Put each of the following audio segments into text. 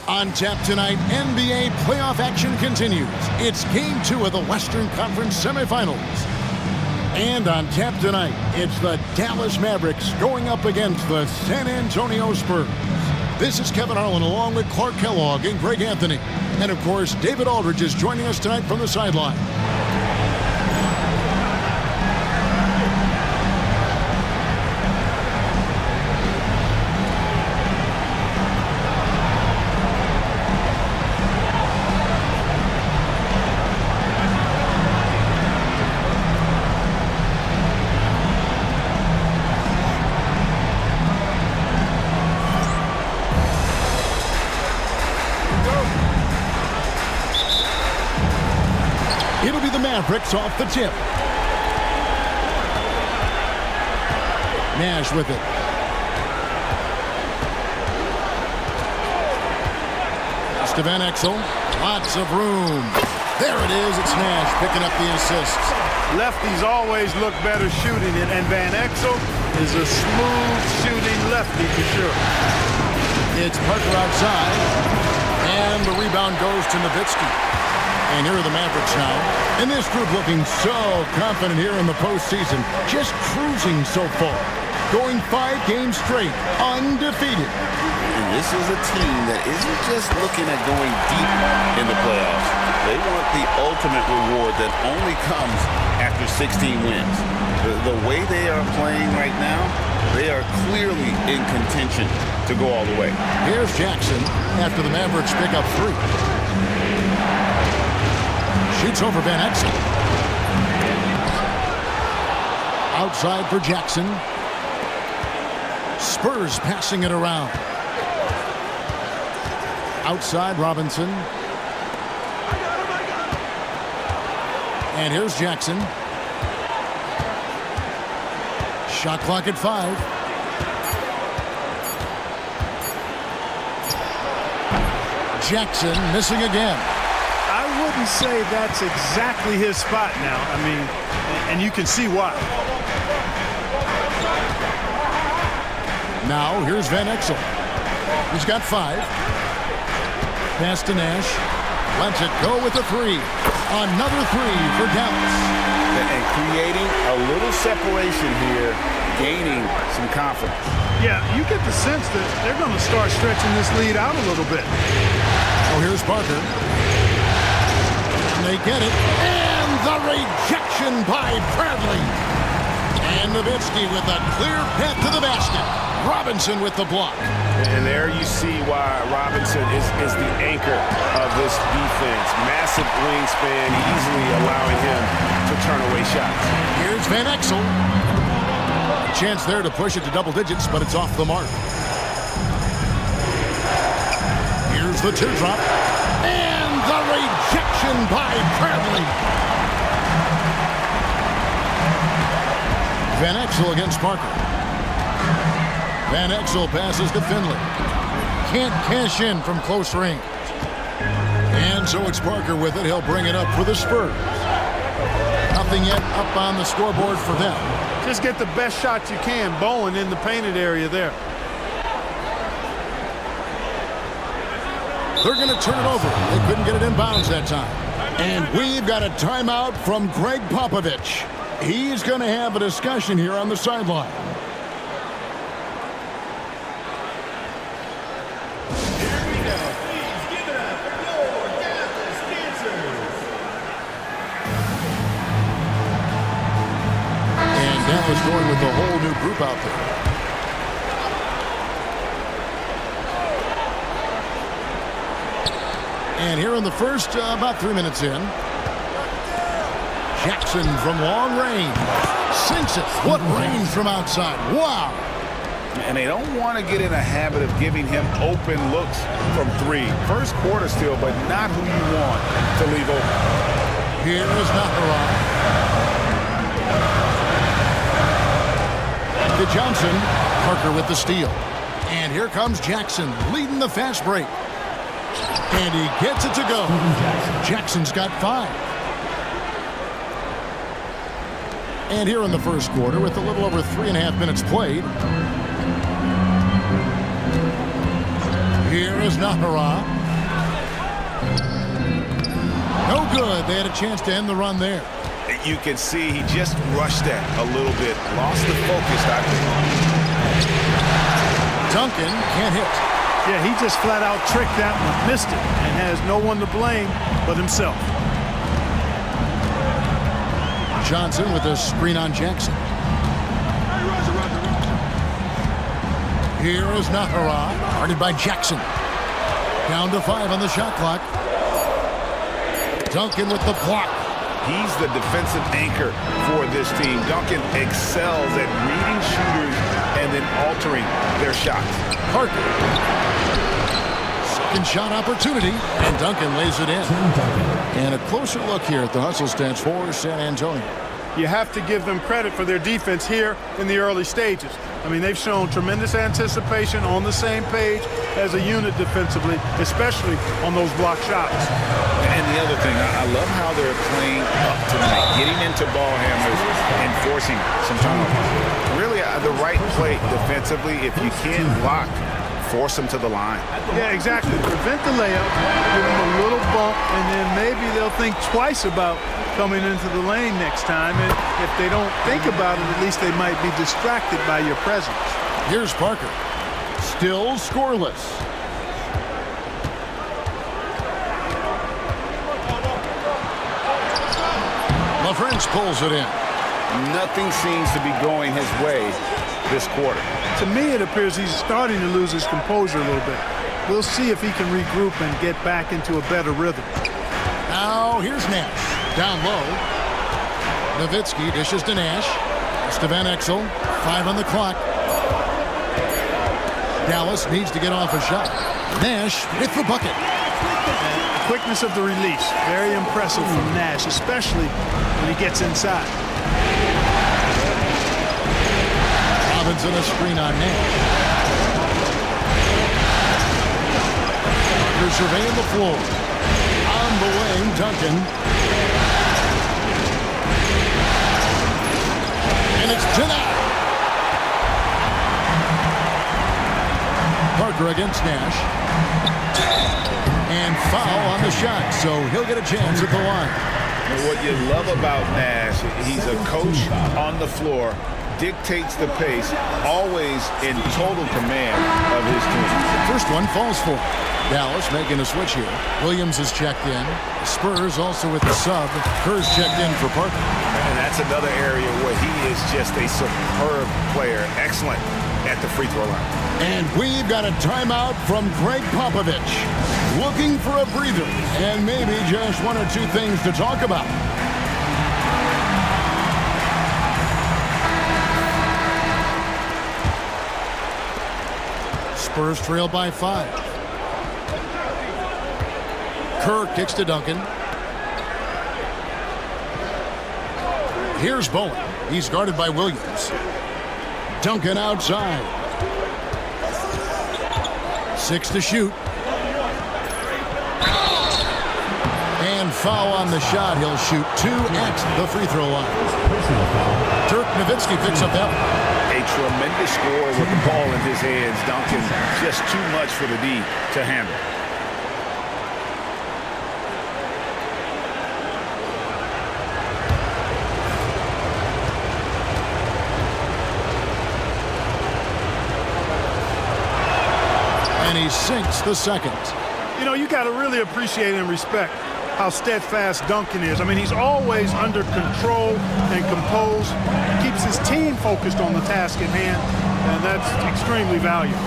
On tap tonight, NBA playoff action continues. It's Game 2 of the Western Conference semifinals. And on tap tonight, it's the Dallas Mavericks going up against the San Antonio Spurs. This is Kevin Harlan along with Clark Kellogg and Greg Anthony. And of course, David Aldridge is joining us tonight from the sideline. It'll be the Mavericks off the tip. Nash with it. To Van Exel. Lots of room. There it is. It's Nash picking up the assist. Lefties always look better shooting it, and Van Exel is a smooth shooting lefty for sure. It's Parker outside. And the rebound goes to Nowitzki. And here are the Mavericks now. And this group looking so confident here in the postseason. Just cruising so far. Going 5 games straight, undefeated. And this is a team that isn't just looking at going deep in the playoffs. They want the ultimate reward that only comes after 16 wins. The way they are playing right now, they are clearly in contention to go all the way. Here's Jackson after the Mavericks pick up 3. Shoots over Van Exel. Outside for Jackson. Spurs passing it around. Outside Robinson. And here's Jackson. Shot clock at 5. Jackson missing again. I wouldn't say that's exactly his spot now. I mean, and you can see why. Now, here's Van Exel. He's got 5. Pass to Nash. Lets it go with a 3. Another 3 for Dallas. And creating a little separation here, gaining some confidence. Yeah, you get the sense that they're going to start stretching this lead out a little bit. Oh, here's Parker. They get it, and the rejection by Bradley. And Nowitzki with a clear path to the basket. Robinson with the block. And there you see why Robinson is the anchor of this defense. Massive wingspan, easily allowing him to turn away shots. Here's Van Exel. A chance there to push it to double digits, but it's off the mark. Here's the teardrop. And the rejection by Bradley. Van Exel against Parker. Van Exel passes to Finley. Can't cash in from close range. And so it's Parker with it. He'll bring it up for the Spurs. Nothing yet up on the scoreboard for them. Just get the best shot you can. Bowen in the painted area there. They're going to turn it over. They couldn't get it in bounds that time. And we've got a timeout from Greg Popovich. He's going to have a discussion here on the sideline. And Dallas going with a whole new group out there. And here in the first, about 3 minutes in. Jackson from long range. Sinks it. What range from outside. Wow. And they don't want to get in a habit of giving him open looks from 3. First quarter still, but not who you want to leave open. Here is Naharan. To Johnson. Parker with the steal. And here comes Jackson leading the fast break. And he gets it to go. Jackson's got 5. And here in the first quarter, with a little over 3.5 minutes played, here is Naharan. good. They had a chance to end the run there. You can see he just rushed that a little bit. Lost the focus, I think. Duncan can't hit. Yeah, he just flat out tricked that one, missed it, and has no one to blame but himself. Johnson with a screen on Jackson. Here is Nahara, guarded by Jackson. Down to 5 on the shot clock. Duncan with the block. He's the defensive anchor for this team. Duncan excels at reading shooters and then altering their shots. Parker. Second shot opportunity, and Duncan lays it in. And a closer look here at the hustle stats for San Antonio. You have to give them credit for their defense here in the early stages. I mean, they've shown tremendous anticipation, on the same page as a unit defensively, especially on those block shots. And the other thing, I love how they're playing up tonight, getting into ball handlers and forcing some turnovers. Really, the right play defensively, if you can block, force them to the line. Yeah, exactly. Prevent the layup, give them a little bump, and then maybe they'll think twice about coming into the lane next time. And if they don't think about it, at least they might be distracted by your presence. Here's Parker. Still scoreless. LaFrance pulls it in. Nothing seems to be going his way this quarter. To me, it appears he's starting to lose his composure a little bit. We'll see if he can regroup and get back into a better rhythm. Now here's Nash. Down low. Nowitzki dishes to Nash. It's to Van Exel. 5 on the clock. Dallas needs to get off a shot. Nash with the bucket. The quickness of the release. Very impressive from Nash, especially when he gets inside. Robinson a screen on Nash. They're surveying the floor. On the wing, Duncan. And it's denied. Parker against Nash. And foul on the shot, so he'll get a chance at the line. And what you love about Nash, he's a coach on the floor, dictates the pace, always in total command of his team. First one falls for him. Dallas making a switch here. Williams is checked in. Spurs also with the sub. Kerr's checked in for Parker. And that's another area where he is just a superb player. Excellent at the free throw line. And we've got a timeout from Greg Popovich. Looking for a breather and maybe just 1 or 2 things to talk about. Spurs trail by 5. Kerr kicks to Duncan. Here's Bowen. He's guarded by Williams. Duncan outside. 6 to shoot. And foul on the shot. He'll shoot 2 at the free throw line. Dirk Nowitzki picks up that one. A tremendous score with the ball in his hands. Duncan just too much for the D to handle. And he sinks the second. You know, you got to really appreciate and respect how steadfast Duncan is. I mean, he's always under control and composed. Keeps his team focused on the task at hand, and that's extremely valuable.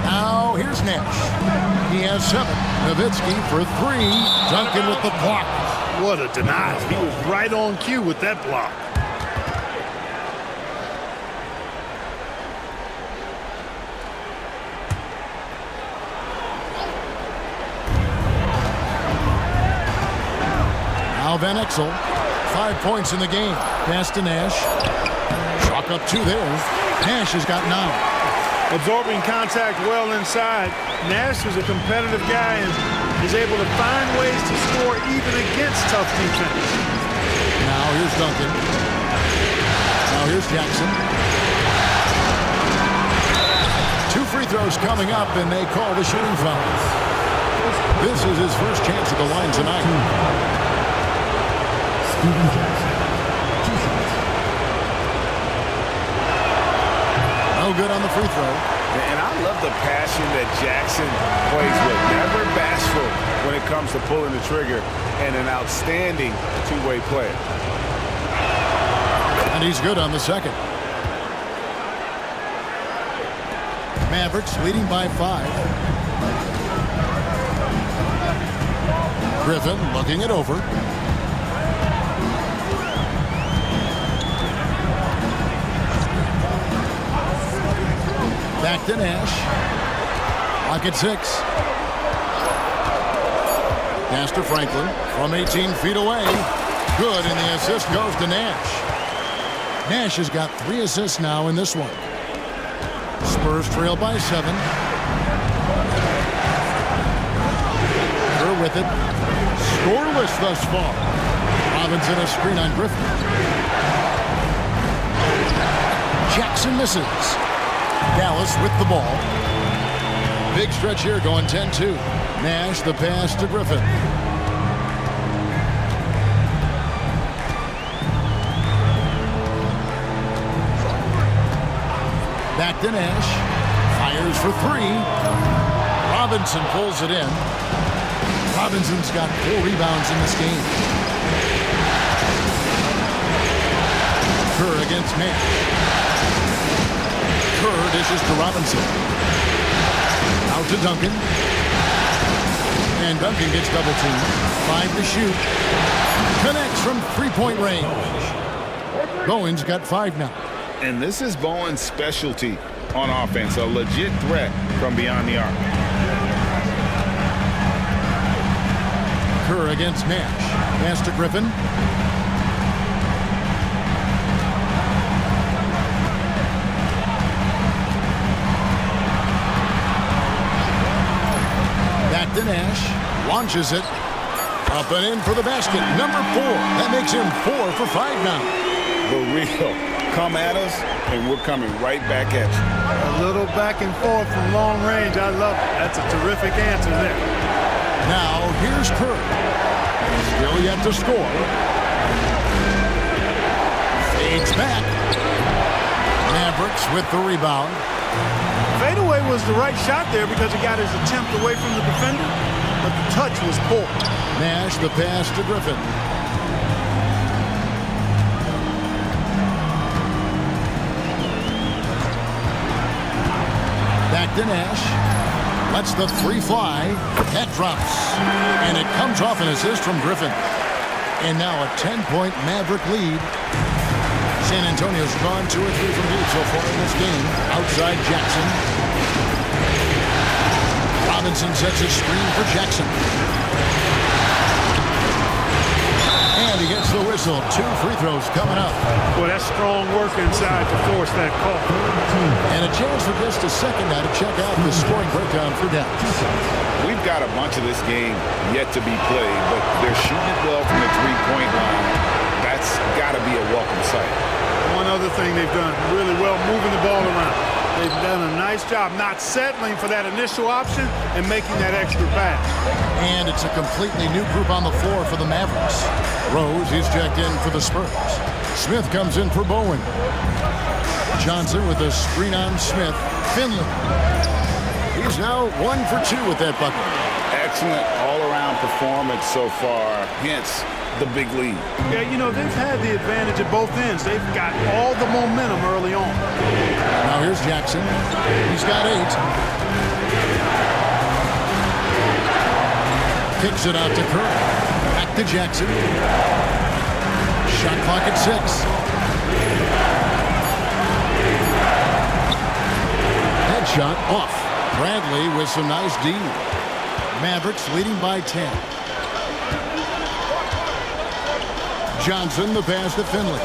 Now here's Nash. He has 7. Nowitzki for 3. Duncan with the block. What a denial. He was right on cue with that block. Now Van Exel, 5 points in the game. Pass to Nash. Chalk up 2 there. Nash has got 9. Absorbing contact well inside. Nash is a competitive guy and is able to find ways to score even against tough defense. Now here's Duncan. Now here's Jackson. 2 free throws coming up, and they call the shooting foul. This is his first chance at the line tonight. No good on the free throw. And I love the passion that Jackson plays with. Never bashful when it comes to pulling the trigger, and an outstanding two-way player. And he's good on the second. Mavericks leading by 5. Griffin looking it over. Back to Nash. Lock at 6. Pass to Franklin from 18 feet away. Good, and the assist goes to Nash. Nash has got 3 assists now in this one. Spurs trail by 7. Kerr with it. Scoreless thus far. Robinson a screen on Griffin. Jackson misses. Dallas with the ball. Big stretch here going 10-2. Nash the pass to Griffin. Back to Nash. Fires for 3. Robinson pulls it in. Robinson's got 4 rebounds in this game. Kerr against Nash. Kerr dishes to Robinson. Out to Duncan. And Duncan gets double teamed. 5 to shoot. Connects from 3-point range. Bowen's got 5 now. And this is Bowen's specialty on offense, a legit threat from beyond the arc. Kerr against Nash. Pass to Griffin. Back to Nash. Launches it. Up and in for the basket. Number 4. That makes him 4 for 5 now. For real. Come at us, and we're coming right back at you. A little back and forth from long range. I love it. That's a terrific answer there. Now, here's Kerr. Still yet to score. Fades back. Mavericks with the rebound. Fadeaway was the right shot there because he got his attempt away from the defender, but the touch was poor. Nash the pass to Griffin. Back to Nash. Lets the 3 fly. That drops. And it comes off an assist from Griffin. And now a 10-point Maverick lead. San Antonio's gone 2 or 3 from deep so far in this game. Outside Jackson. Robinson sets a screen for Jackson. And he gets the whistle. 2 free throws coming up. Boy, that's strong work inside to force that call. And a chance for just a second now to check out the scoring breakdown for Dallas. We've got a bunch of this game yet to be played, but they're shooting it well from the 3-point line. That's got to be a welcome sight. One other thing they've done really well, moving the ball around. They've done a nice job not settling for that initial option and making that extra pass. And it's a completely new group on the floor for the Mavericks. Rose is checked in for the Spurs. Smith comes in for Bowen. Johnson with a screen on Smith. Finley. He's now 1 for 2 with that bucket. Excellent all-around performance so far, hence the big lead. Yeah, you know, they've had the advantage at both ends. They've got all the momentum early on. Now here's Jackson. He's got 8. Kicks it out to Kerr. Back to Jackson. Shot clock at 6. Headshot off. Bradley with some nice D. Mavericks leading by 10. Johnson the pass to Finley.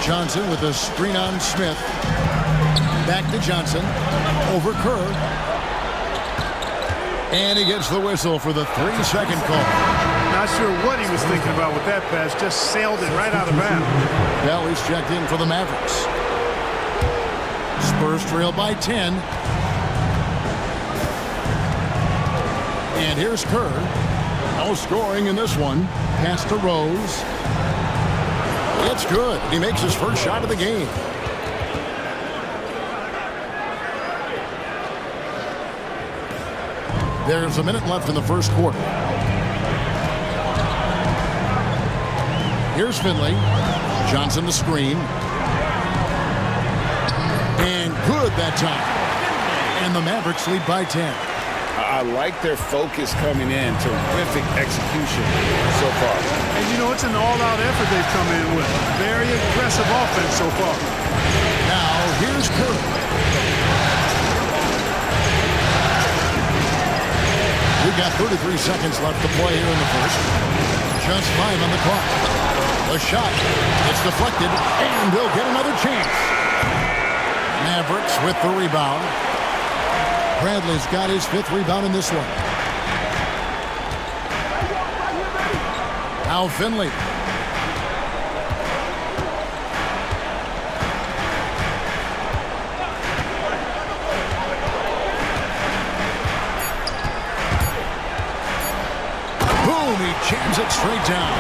Johnson with a screen on Smith. Back to Johnson. Over Kerr. And he gets the whistle for the 3-second call. Not sure what he was thinking about with that pass. Just sailed it right out of bounds. Bell is checked in for the Mavericks. Spurs trail by 10. And here's Kerr. No scoring in this one. Pass to Rose. It's good. He makes his first shot of the game. There's a minute left in the first quarter. Here's Finley. Johnson the screen. And good that time. And the Mavericks lead by 10. I like their focus coming in. Terrific execution so far. And, you know, it's an all-out effort they've come in with. Very aggressive offense so far. Now, here's Curry. We've got 33 seconds left to play here in the first. Just 5 on the clock. The shot. It's deflected, and they'll get another chance. Mavericks with the rebound. Bradley's got his 5th rebound in this one. Now Finley. Boom, he jams it straight down.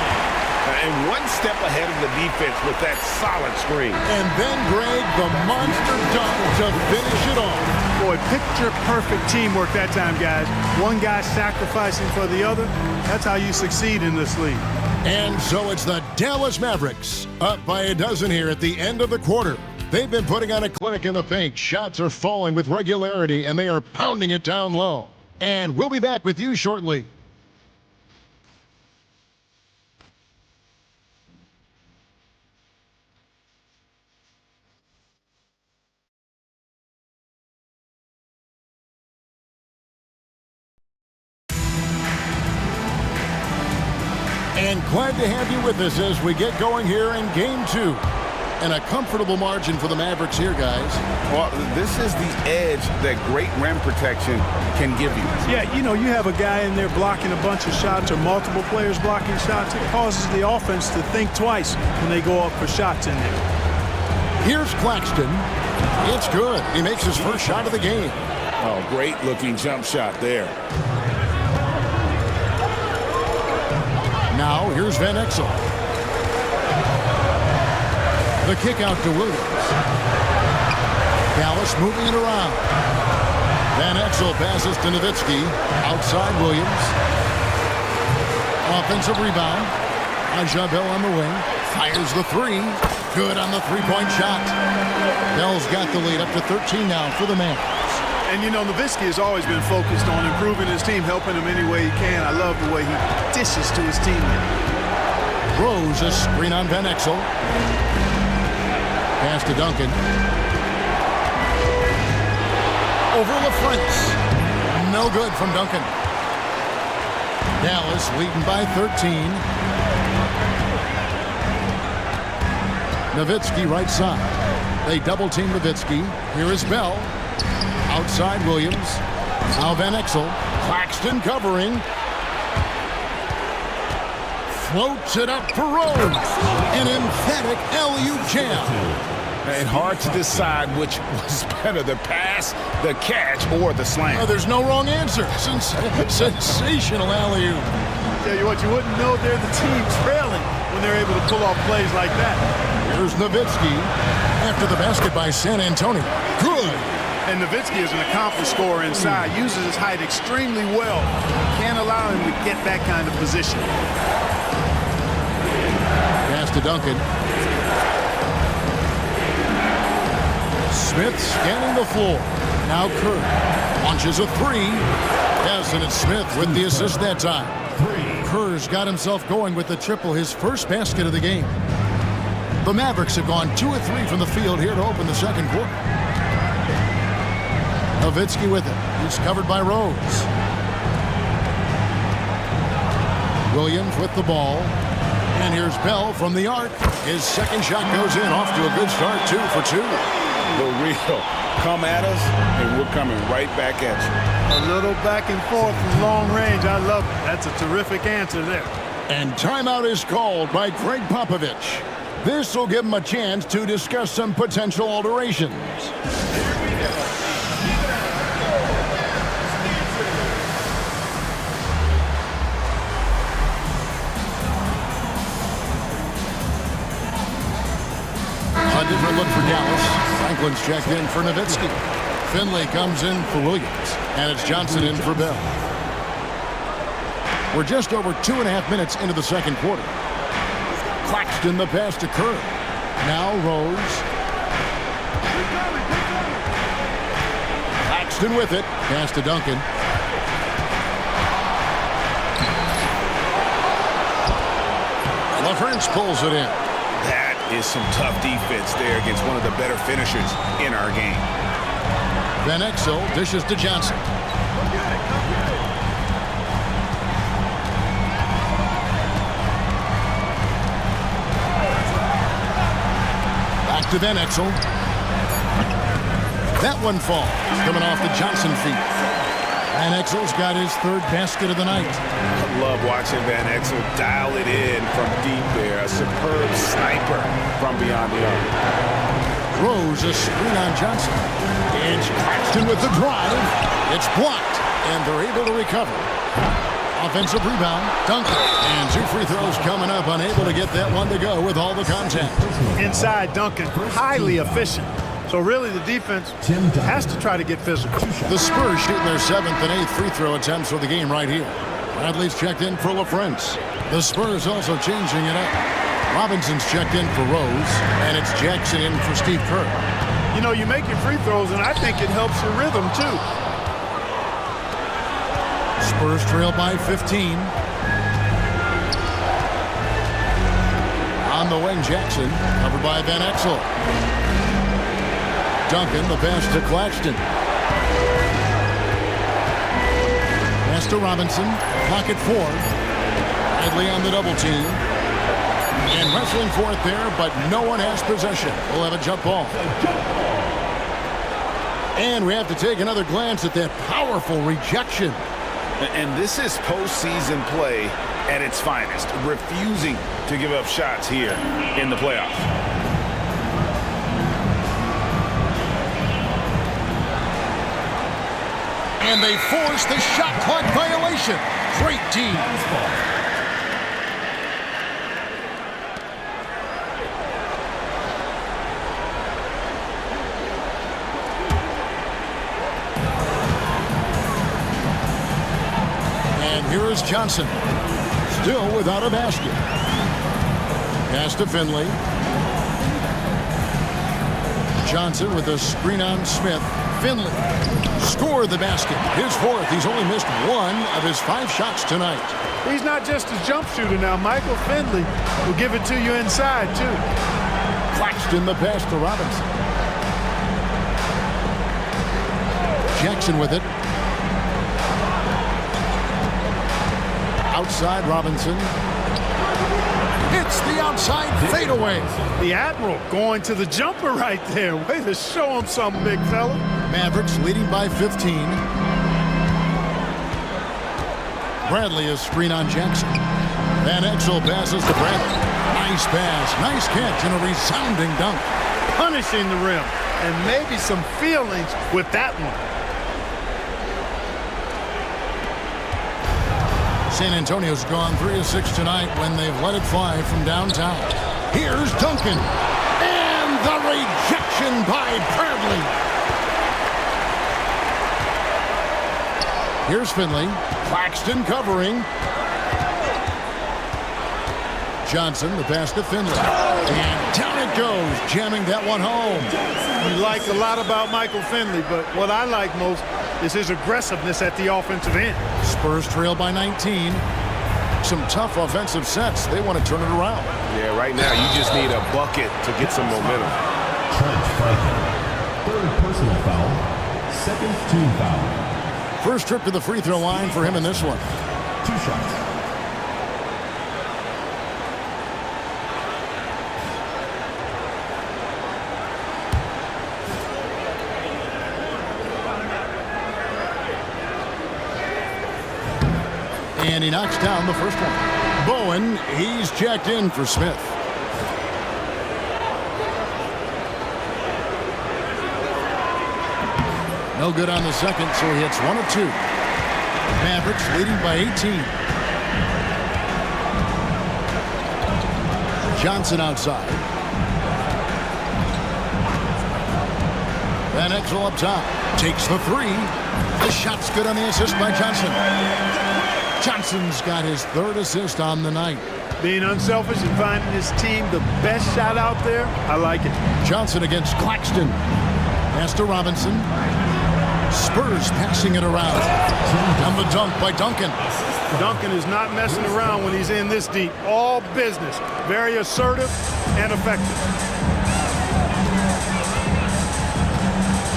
And one step ahead of the defense with that solid screen. And then Greg, the monster dunk to finish it off. Boy, picture-perfect teamwork that time, guys. One guy sacrificing for the other. That's how you succeed in this league. And so it's the Dallas Mavericks up by a dozen here at the end of the quarter. They've been putting on a clinic in the paint. Shots are falling with regularity, and they are pounding it down low. And we'll be back with you shortly. And glad to have you with us as we get going here in Game 2. And a comfortable margin for the Mavericks here, guys. Well, this is the edge that great rim protection can give you. Yeah, you know, you have a guy in there blocking a bunch of shots or multiple players blocking shots. It causes the offense to think twice when they go up for shots in there. Here's Claxton. It's good. He makes his first shot of the game. Oh, great looking jump shot there. Now, here's Van Exel. The kick out to Williams. Dallas moving it around. Van Exel passes to Nowitzki. Outside Williams. Offensive rebound. Aja Bell on the wing. Fires the three. Good on the three-point shot. Bell's got the lead up to 13 now for the Mavs. And, you know, Nowitzki has always been focused on improving his team, helping him any way he can. I love the way he dishes to his teammates. Rose, a screen on Van Exel. Pass to Duncan. Over LaFrance. No good from Duncan. Dallas leading by 13. Nowitzki right side. They double team Nowitzki. Here is Bell. Outside Williams. Now Van Exel. Claxton covering. Floats it up for Rose. An emphatic alley-oop jam. And hard to decide which was better, the pass, the catch, or the slam. Oh, there's no wrong answer. Sensational alley-oop. Tell you what, you wouldn't know they're the team trailing when they're able to pull off plays like that. Here's Nowitzki. After the basket by San Antonio. Good. And Nowitzki is an accomplished scorer inside, uses his height extremely well. Can't allow him to get that kind of position. Pass to Duncan. Smith scanning the floor. Now Kerr launches a three. Yes, and it's Smith with the assist that time. Kerr's got himself going with the triple, his first basket of the game. The Mavericks have gone 2 of 3 from the field here to open the second quarter. Nowitzki with it. He's covered by Rose. Williams with the ball. And here's Bell from the arc. His second shot goes in. Off to a good start, 2 for 2. The real come at us, and we're coming right back at you. A little back and forth from long range. I love it. That's a terrific answer there. And timeout is called by Greg Popovich. This will give him a chance to discuss some potential alterations. Dallas. Franklin's checked in for Nowitzki. Finley comes in for Williams. And it's Johnson in for Bell. We're just over 2.5 minutes into the second quarter. Claxton the pass to Kerr. Now Rose. Claxton with it. Pass to Duncan. LaFrance pulls it in. That is some tough defense there against one of the better finishers in our game. Van Exel dishes to Johnson. Back to Van Exel. That one falls, coming off the Johnson feet. Van Exel's got his third basket of the night. I love watching Van Exel dial it in from deep there. A superb sniper from beyond the arc. Rose a screen on Johnson. It's Claxton with the drive. It's blocked, and they're able to recover. Offensive rebound, Duncan. And 2 free throws coming up, unable to get that one to go with all the contact. Inside Duncan, highly efficient. So really the defense has to try to get physical. The Spurs shooting their 7th and 8th free throw attempts for the game right here. Bradley's checked in for LaFrance. The Spurs also changing it up. Robinson's checked in for Rose, and it's Jackson in for Steve Kerr. You know, you make your free throws, and I think it helps your rhythm, too. Spurs trail by 15. On the wing, Jackson, covered by Van Exel. Duncan, the pass to Claxton. Pass to Robinson. Pocket 4. Bradley on the double team. And wrestling for it there, but no one has possession. We'll have a jump ball. And we have to take another glance at that powerful rejection. And this is postseason play at its finest. Refusing to give up shots here in the playoffs. And they force the shot clock violation. Great team. And here is Johnson. Still without a basket. Pass to Finley. Johnson with a screen on Smith. Finley scored the basket. His 4th. He's only missed 1 of his 5 shots tonight. He's not just a jump shooter now. Michael Finley will give it to you inside, too. Claxton the pass to Robinson. Jackson with it. Outside Robinson. It's the outside fadeaway. The Admiral going to the jumper right there. Way to show him something, big fella. Mavericks leading by 15. Bradley is screen on Jackson. Van Exel passes to Bradley. Nice pass, nice catch, and a resounding dunk. Punishing the rim, and maybe some feelings with that one. San Antonio's gone 3 of 6 tonight when they've let it fly from downtown. Here's Duncan. And the rejection by Bradley. Here's Finley. Claxton covering. Johnson, the pass to Finley. And down it goes, jamming that one home. You like a lot about Michael Finley, but what I like most is his aggressiveness at the offensive end. Spurs trail by 19. Some tough offensive sets. They want to turn it around. Yeah, right now you just need a bucket to get some momentum. Third personal foul. Second team foul. First trip to the free throw line for him in this one. 2 shots. And he knocks down the first one. Bowen, he's checked in for Smith. No good on the second, so he hits 1 of 2. Mavericks leading by 18. Johnson outside. Van Exel up top. Takes the three. The shot's good on the assist by Johnson. Johnson's got his third assist on the night. Being unselfish and finding his team the best shot out there, I like it. Johnson against Claxton. Pass to Robinson. Spurs passing it around. And the dunk by Duncan. Duncan is not messing around when he's in this deep. All business. Very assertive and effective.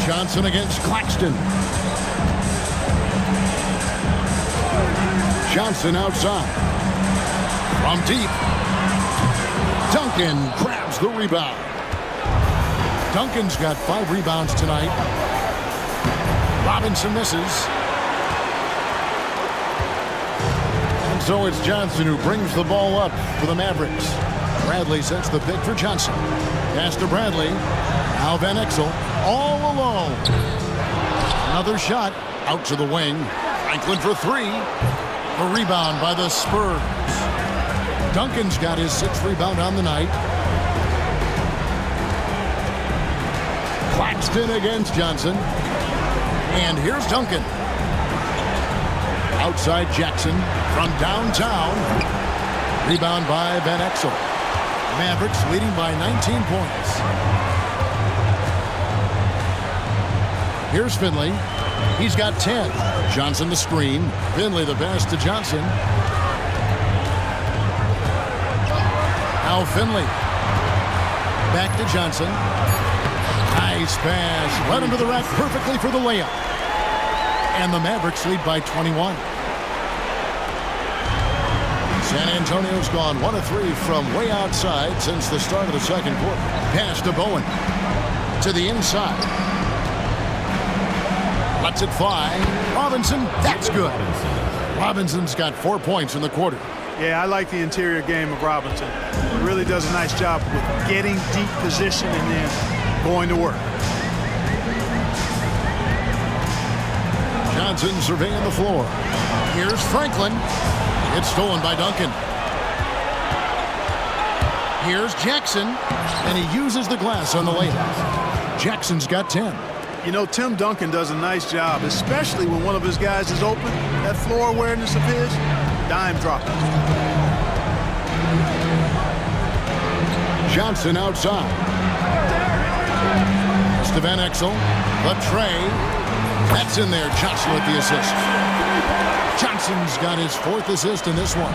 Johnson against Claxton. Johnson outside. From deep. Duncan grabs the rebound. Duncan's got 5 rebounds tonight. Robinson misses. And so it's Johnson who brings the ball up for the Mavericks. Bradley sets the pick for Johnson. Pass to Bradley. Now Van Exel all alone. Another shot out to the wing. Franklin for 3. A rebound by the Spurs. Duncan's got his 6th rebound on the night. Claxton against Johnson. And here's Duncan. Outside Jackson from downtown. Rebound by Van Exel. Mavericks leading by 19 points. Here's Finley. He's got 10. Johnson the screen. Finley the pass to Johnson. Now Finley. Back to Johnson. Nice pass. Right into the rack perfectly for the layup. And the Mavericks lead by 21. San Antonio's gone 1 of 3 from way outside since the start of the second quarter. Pass to Bowen. To the inside. Lets it fly. Robinson, that's good. Robinson's got 4 points in the quarter. Yeah, I like the interior game of Robinson. He really does a nice job with getting deep position and then going to work. Johnson surveying the floor. Here's Franklin. It's stolen by Duncan. Here's Jackson, and he uses the glass on the layup. Jackson's got 10. You know, Tim Duncan does a nice job, especially when one of his guys is open. That floor awareness of his, dime dropping. Johnson outside. To Van Exel. The tray. That's in there. Johnson with the assist. Johnson's got his 4th assist in this one.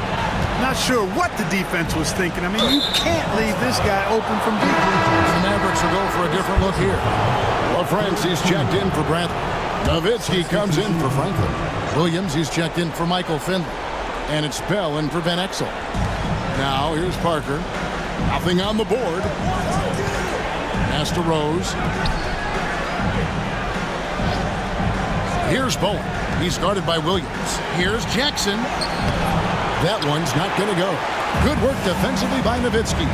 Not sure what the defense was thinking. I mean, you can't leave this guy open from deep. The Mavericks will go for a different look here. LaFrance, he's checked in for Bradley. Nowitzki comes in for Franklin. Williams, he's checked in for Michael Finley. And it's Bell in for Van Exel. Now, here's Parker. Nothing on the board. Pass to Rose. Here's Bowen. He's guarded by Williams. Here's Jackson. That one's not going to go. Good work defensively by Nowitzki.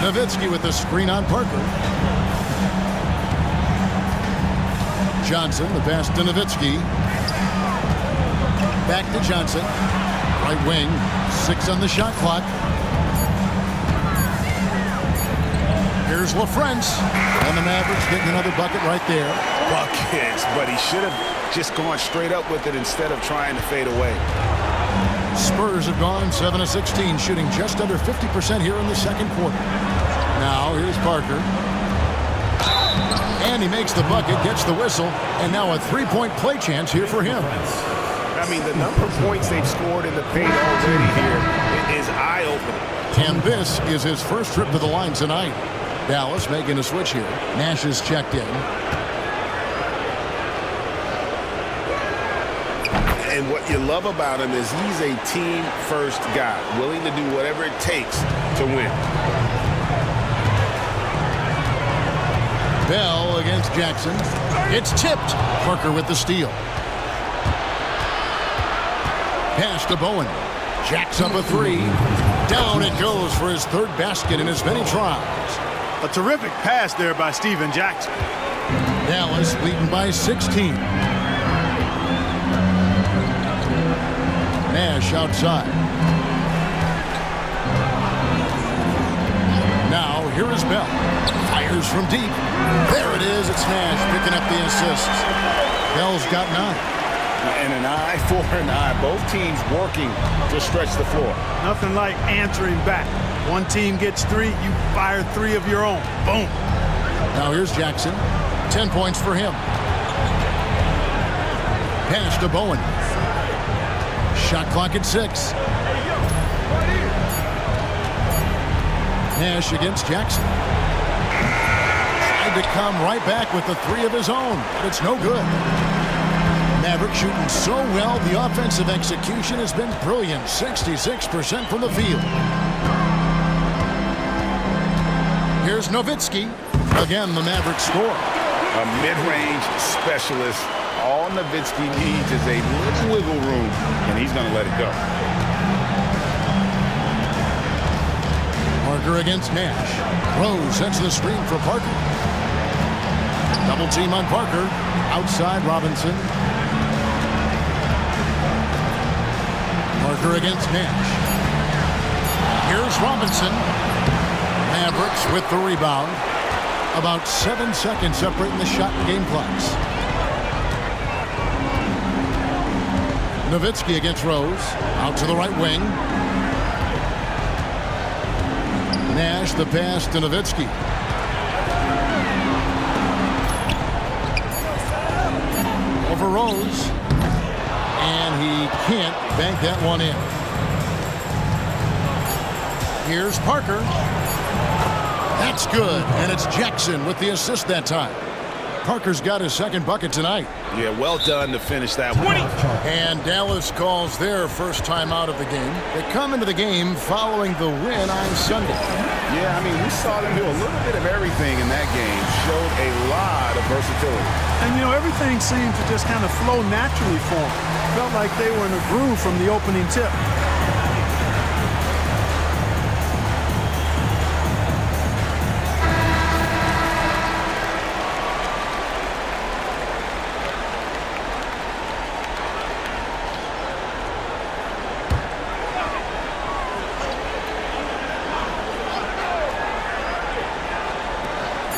Nowitzki with the screen on Parker. Johnson, the pass to Nowitzki. Back to Johnson. Right wing. 6 on the shot clock. Here's LaFrance. And the Mavericks getting another bucket right there. Buckets, but he should have just gone straight up with it instead of trying to fade away. Spurs have gone 7 of 16, shooting just under 50% here in the second quarter. Now, here's Parker. And he makes the bucket, gets the whistle, and now a 3-point play chance here for him. I mean, the number of points they've scored in the paint already here is eye-opening. And this is his first trip to the line tonight. Dallas making a switch here. Nash is checked in. And what you love about him is he's a team-first guy, willing to do whatever it takes to win. Bell against Jackson. It's tipped. Parker with the steal. Pass to Bowen. Jacks up a 3. Down it goes for his 3rd basket in as many tries. A terrific pass there by Steven Jackson. Dallas leading by 16. Nash outside. Now Here is Bell. Fires from deep. There it is. It's Nash picking up the assists. Bell's got 9. And an eye for an eye. Both teams working to stretch the floor. Nothing like answering back. One team gets 3, you fire 3 of your own. Boom. Now here's Jackson. 10 points for him. Pass to Bowen. Shot clock at 6. Nash against Jackson. Tried to come right back with the 3 of his own, but it's no good. Maverick shooting so well, the offensive execution has been brilliant. 66% from the field. Here's Nowitzki. Again, the Mavericks score. A mid-range specialist. All Nowitzki needs is a little wiggle room, and he's going to let it go. Parker against Nash. Rose sets the screen for Parker. Double team on Parker. Outside Robinson. Parker against Nash. Here's Robinson. Mavericks with the rebound. About 7 seconds separating the shot and game clocks. Nowitzki against Rose. Out to the right wing. Nash the pass to Nowitzki. Over Rose. And he can't bank that one in. Here's Parker. That's good. And it's Jackson with the assist that time. Parker's got his second bucket tonight. Yeah, well done to finish that one. And Dallas calls their first time out of the game. They come into the game following the win on Sunday. Yeah, I mean, we saw them do a little bit of everything in that game. Showed a lot of versatility. And, you know, everything seemed to just kind of flow naturally for them. Felt like they were in a groove from the opening tip.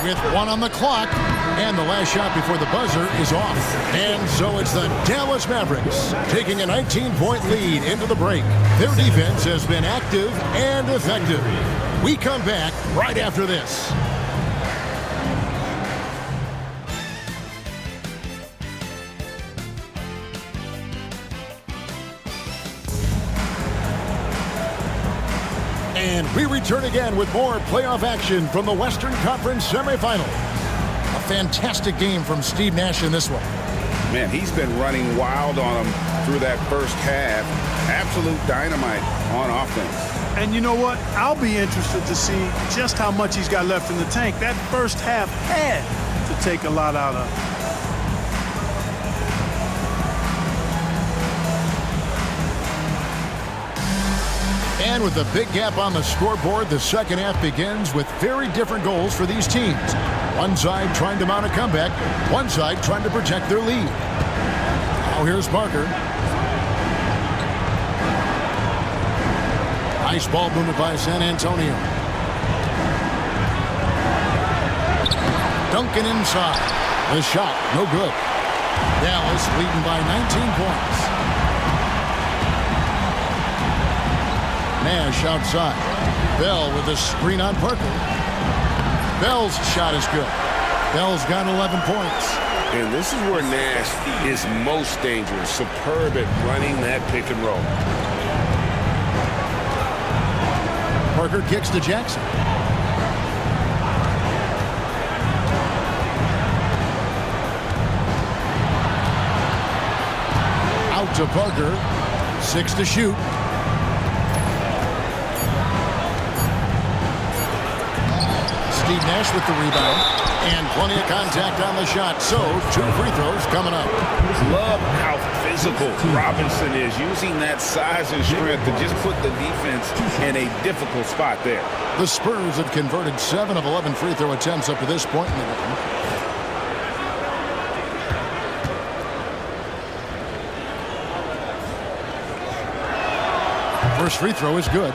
With 1 on the clock, and the last shot before the buzzer is off. And so it's the Dallas Mavericks taking a 19-point lead into the break. Their defense has been active and effective. We come back right after this. And we return again with more playoff action from the Western Conference semifinal. A fantastic game from Steve Nash in this one. Man, he's been running wild on them through that first half. Absolute dynamite on offense. And you know what? I'll be interested to see just how much he's got left in the tank. That first half had to take a lot out of him. And with a big gap on the scoreboard, the second half begins with very different goals for these teams. One side trying to mount a comeback, one side trying to protect their lead. Now here's Parker. Nice ball movement by San Antonio. Duncan inside. The shot, no good. Dallas leading by 19 points. Nash outside. Bell with a screen on Parker. Bell's shot is good. Bell's got 11 points. And this is where Nash is most dangerous. Superb at running that pick and roll. Parker kicks to Jackson. Out to Parker. 6 to shoot. Steve Nash with the rebound. And plenty of contact on the shot. So, 2 free throws coming up. Love how physical Robinson is, using that size and strength to just put the defense in a difficult spot there. The Spurs have converted 7 of 11 free throw attempts up to this point in the game. First free throw is good.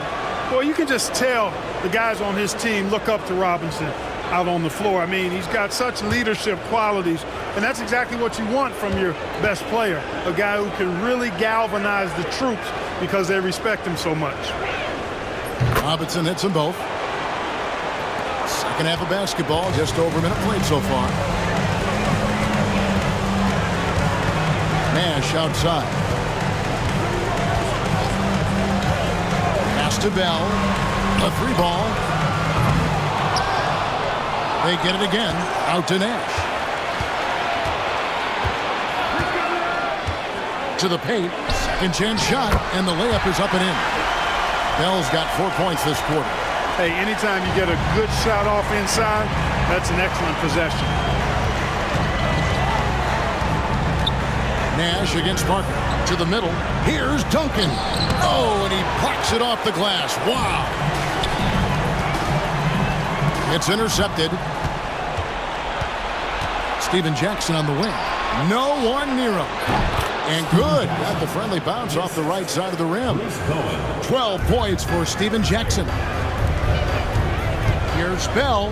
Well, you can just tell the guys on his team look up to Robinson out on the floor. I mean, he's got such leadership qualities, and that's exactly what you want from your best player, a guy who can really galvanize the troops because they respect him so much. Robinson hits them both. Second half of basketball, just over a minute played so far. Nash outside. Pass to Bell. A three ball. They get it again. Out to Nash. To the paint. Second chance shot. And the layup is up and in. Bell's got 4 points this quarter. Hey, anytime you get a good shot off inside, that's an excellent possession. Nash against Parker. To the middle. Here's Duncan. Oh, and he plucks it off the glass. Wow. It's intercepted. Steven Jackson on the wing. No one near him. And good. Got the friendly bounce off the right side of the rim. 12 points for Steven Jackson. Here's Bell.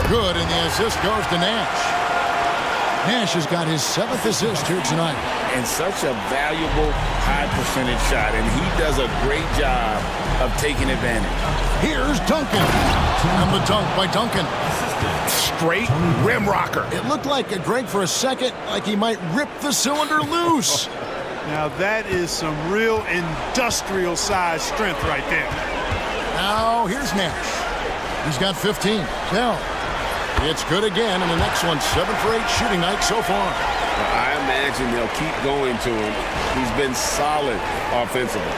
Good, and the assist goes to Nash. Nash has got his 7th assist here tonight. And such a valuable high percentage shot, and he does a great job of taking advantage. Here's Duncan. And the dunk by Duncan. Straight rim rocker. It looked like a Greg for a second, like he might rip the cylinder loose. Now that is some real industrial size strength right there. Now here's Nash. He's got 15. Bell. It's good again, and an excellent 7 for 8 shooting night so far. Well, I imagine they'll keep going to him. He's been solid offensively.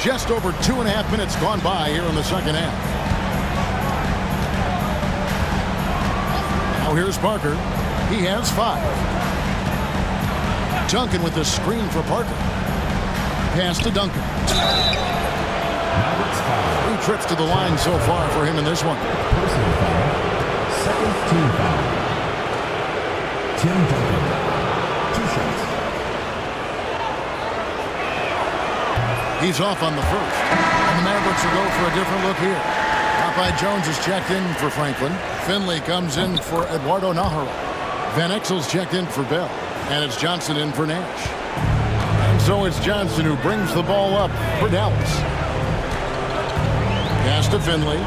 Just over 2.5 minutes gone by here in the second half. Now here's Parker. He has 5. Duncan with the screen for Parker. Pass to Duncan. 3 trips to the line so far for him in this one. Personal foul. Second team foul. Tim Duncan. 2 shots. He's off on the first. And the Mavericks will go for a different look here. Popeye Jones is checked in for Franklin. Finley comes in for Eduardo Nahara. Van Exel's checked in for Bell. And it's Johnson in for Nash. And so it's Johnson who brings the ball up for Dallas. Pass to Finley.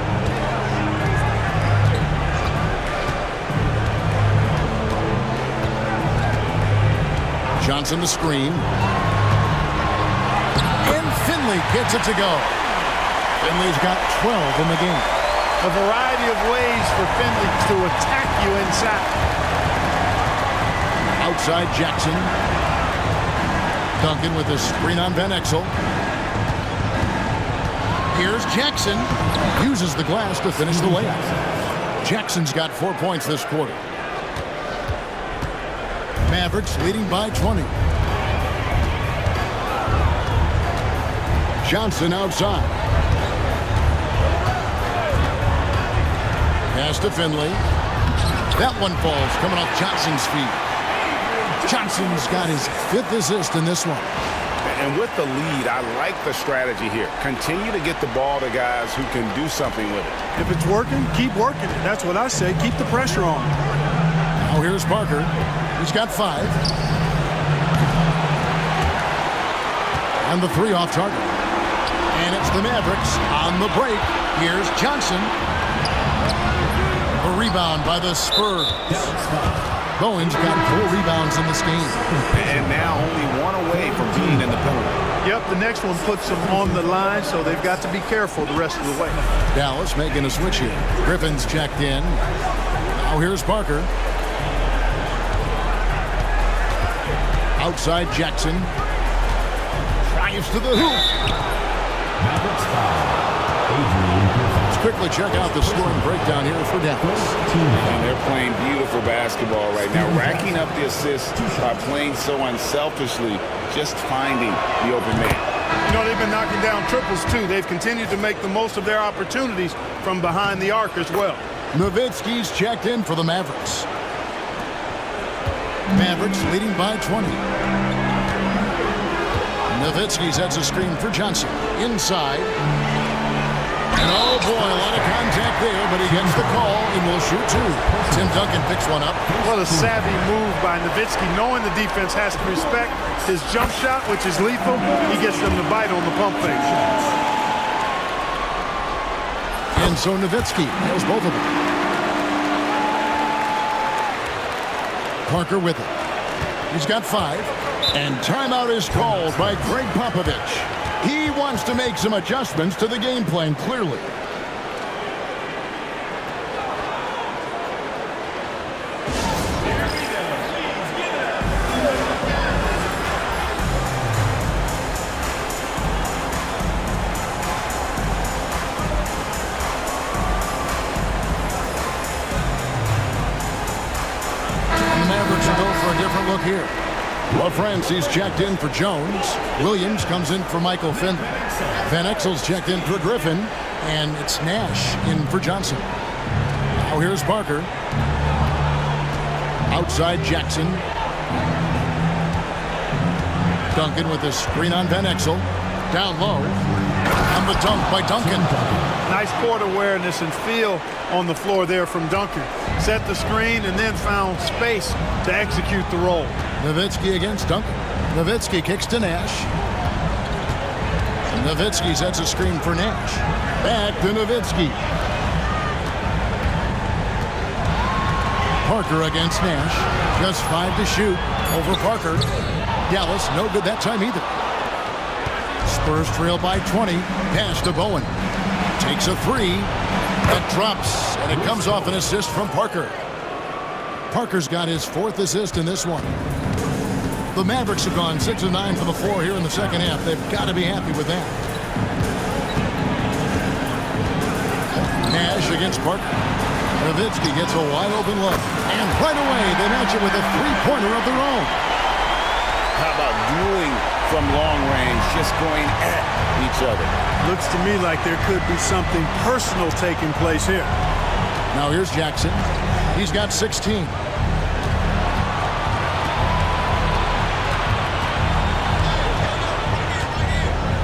Johnson the screen. And Finley gets it to go. Finley's got 12 in the game. A variety of ways for Finley to attack you inside. Outside Jackson. Duncan with the screen on Van Exel. Here's Jackson. Uses the glass to finish the layup. Jackson's got 4 points this quarter. Mavericks leading by 20. Johnson outside. Pass to Finley. That one falls coming off Johnson's feet. Johnson's got his 5th assist in this one. And with the lead, I like the strategy here. Continue to get the ball to guys who can do something with it. If it's working, keep working it. That's what I say. Keep the pressure on. Now here's Parker. He's got 5. And the 3 off target. And it's the Mavericks on the break. Here's Johnson. A rebound by the Spurs. Bowen's got 4 rebounds in this game. And now only 1 away from being in the penalty. Yep, the next one puts them on the line, so they've got to be careful the rest of the way. Dallas making a switch here. Griffin's checked in. Now here's Parker. Outside Jackson. Drives to the hoop. Mavericks foul. Adrian Griffin. Let's quickly check out the scoring breakdown here for Dallas. And they're playing beautiful basketball right now, racking up the assists by playing so unselfishly, just finding the open man. You know, they've been knocking down triples, too. They've continued to make the most of their opportunities from behind the arc as well. Nowitzki's checked in for the Mavericks. Mavericks leading by 20. Nowitzki sets a screen for Johnson. Inside. And oh boy, a lot of contact there, but he gets the call and will shoot two. Tim Duncan picks one up. What a savvy move by Nowitzki, knowing the defense has to respect his jump shot, which is lethal. He gets them to bite on the pump fake. And so Nowitzki knows both of them. Parker with it. He's got 5. And timeout is called by Greg Popovich. He wants to make some adjustments to the game plan, clearly. And the Mavericks will go for a different look here. LaFrance's checked in for Jones. Williams comes in for Michael Finley. Van Exel's checked in for Griffin. And it's Nash in for Johnson. Now here's Parker. Outside Jackson. Duncan with the screen on Van Exel. Down low. And the dunk by Duncan. Nice court awareness and feel on the floor there from Duncan. Set the screen and then found space to execute the roll. Nowitzki against Duncan. Nowitzki kicks to Nash. Nowitzki sets a screen for Nash. Back to Nowitzki. Parker against Nash. Just 5 to shoot over Parker. Dallas no good that time either. Spurs trail by 20. Pass to Bowen. Takes a 3. It drops, and it comes off an assist from Parker. Parker's got his 4th assist in this one. The Mavericks have gone 6 of 9 from the floor here in the second half. They've got to be happy with that. Nash against Parker. Nowitzki gets a wide open look. And right away, they match it with a 3-pointer of their own. How about dueling from long range, just going at each other? Looks to me like there could be something personal taking place here. Now here's Jackson. He's got 16.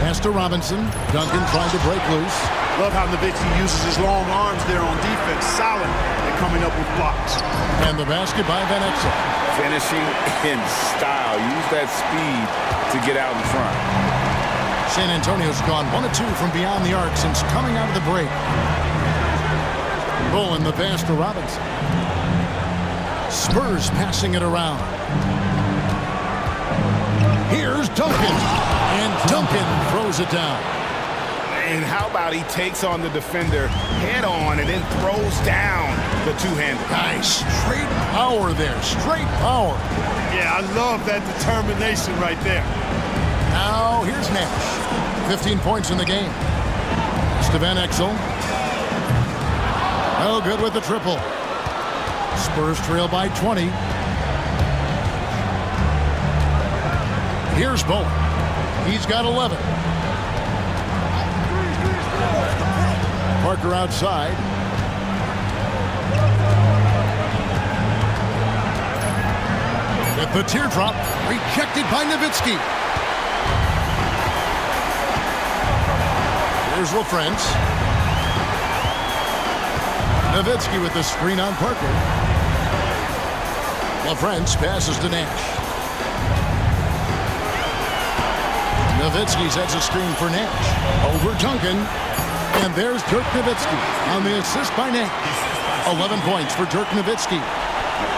Pass to Robinson. Duncan trying to break loose. Love how Nowitzki uses his long arms there on defense. Solid at coming up with blocks. And the basket by Van Exel. Finishing in style. Use that speed to get out in front. San Antonio's gone 1 of 2 from beyond the arc since coming out of the break. Bowen the pass to Robinson. Spurs passing it around. Here's Duncan. And Duncan throws it down. And how about he takes on the defender head on and then throws down the two-hander. Nice. Straight power there. Straight power. Yeah, I love that determination right there. Now here's Nash. 15 points in the game. It's to Van Exel. No good with the triple. Spurs trail by 20. Here's Bowen. He's got 11. Parker outside. With the teardrop, rejected by Nowitzki. Here's LaFrance. Nowitzki with the screen on Parker. LaFrance passes to Nash. Nowitzki sets a screen for Nash. Over Duncan. And there's Dirk Nowitzki on the assist by Nash. 11 points for Dirk Nowitzki.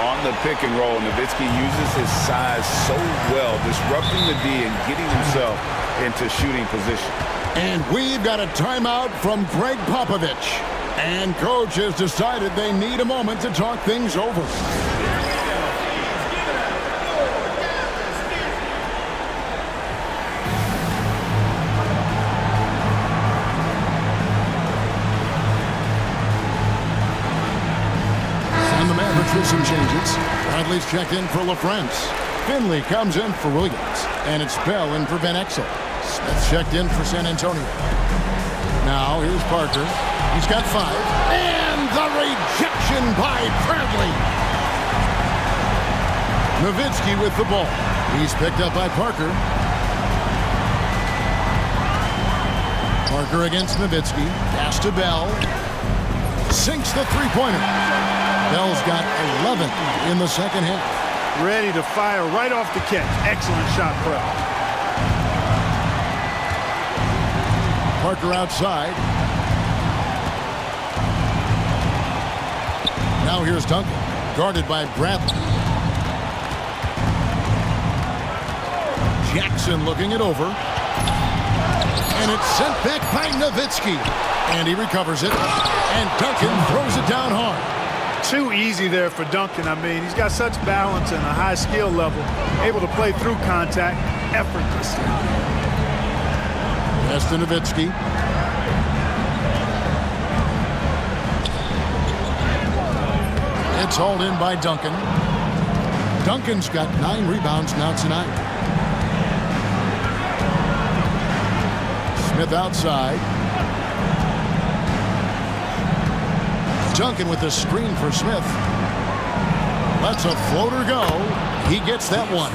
On the pick and roll, Nowitzki uses his size so well, disrupting the D and getting himself into shooting position. And we've got a timeout from Greg Popovich. And coach has decided they need a moment to talk things over. With some changes. Bradley's checked in for LaFrance. Finley comes in for Williams. And it's Bell in for Van Exel. Smith checked in for San Antonio. Now here's Parker. He's got 5. And the rejection by Bradley. Nowitzki with the ball. He's picked up by Parker. Parker against Nowitzki. Pass to Bell. Sinks the three-pointer. Bell's got 11 in the second half. Ready to fire right off the catch. Excellent shot prep. Parker outside. Now here's Duncan, guarded by Bradley. Jackson looking it over. And it's sent back by Nowitzki. And he recovers it. And Duncan throws it down hard. Too easy there for Duncan. I mean, he's got such balance and a high skill level. Able to play through contact effortlessly. Pass to Nowitzki. It's hauled in by Duncan. Duncan's got 9 rebounds now tonight. Smith outside. Duncan with the screen for Smith. Lets a floater go. He gets that one.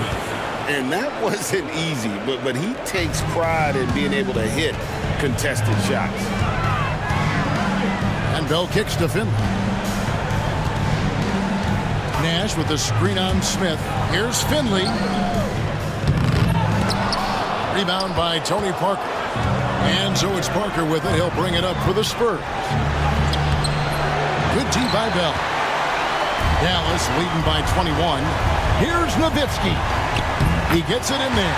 And that wasn't easy, but he takes pride in being able to hit contested shots. And Bell kicks to Finley. Nash with the screen on Smith. Here's Finley. Rebound by Tony Parker. And so it's Parker with it. He'll bring it up for the Spurs. Good D by Bell. Dallas leading by 21. Here's Nowitzki. He gets it in there.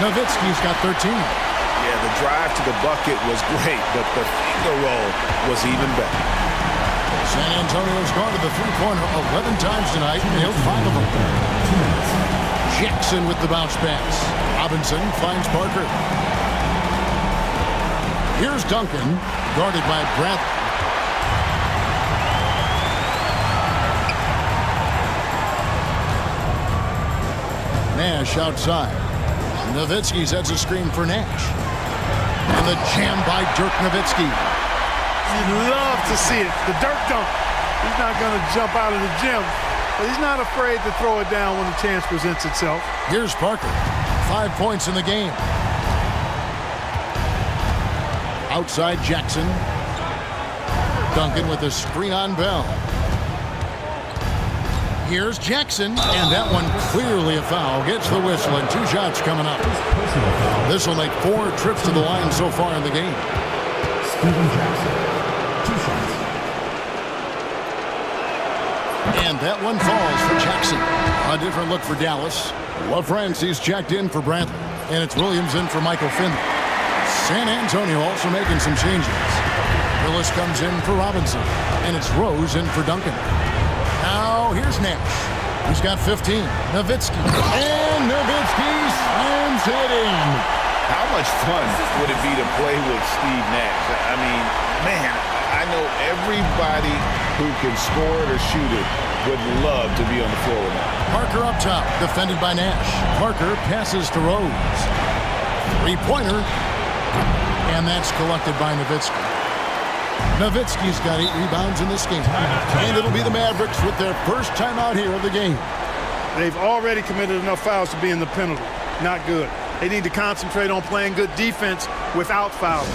Nowitzki's got 13. Yeah, the drive to the bucket was great, but the finger roll was even better. San Antonio's gone to the three-pointer 11 times tonight, and nailed 5 of them. Jackson with the bounce pass. Robinson finds Parker. Here's Duncan, guarded by Bradley. Nash outside. Nowitzki sets a screen for Nash. And the jam by Dirk Nowitzki. You'd love to see it. The Dirk dunk. He's not going to jump out of the gym, but he's not afraid to throw it down when the chance presents itself. Here's Parker. 5 points in the game. Outside Jackson. Duncan with a screen on Bell. Here's Jackson, and that one clearly a foul. Gets the whistle, and 2 shots coming up. This will make 4 trips to the line so far in the game. Steven Jackson, 2 shots. And that one falls for Jackson. A different look for Dallas. LaFrancie's checked in for Bradley, and it's Williams in for Michael Finley. San Antonio also making some changes. Willis comes in for Robinson, and it's Rose in for Duncan. Now here's Nash. He's got 15. Nowitzki. And Nowitzki slams it in. How much fun would it be to play with Steve Nash? I mean, man, I know everybody who can score it or shoot it would love to be on the floor with him. Parker up top, defended by Nash. Parker passes to Rose. 3-pointer. And that's collected by Nowitzki. Nowitzki's got 8 rebounds in this game. And it'll be the Mavericks with their first time out here of the game. They've already committed enough fouls to be in the penalty. Not good. They need to concentrate on playing good defense without fouling.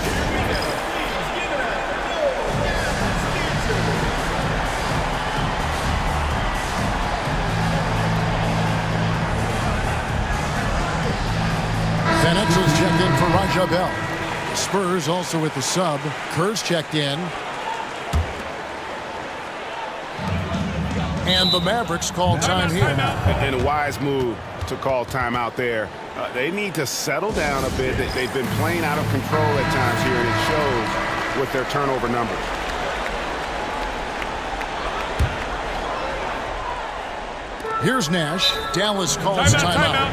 Van Exel's checked in for Raja Bell. The Spurs also with the sub. Kerr's checked in. And the Mavericks call time here. And a wise move to call timeout there. They need to settle down a bit. They've been playing out of control at times here, and it shows with their turnover numbers. Here's Nash. Dallas calls timeout.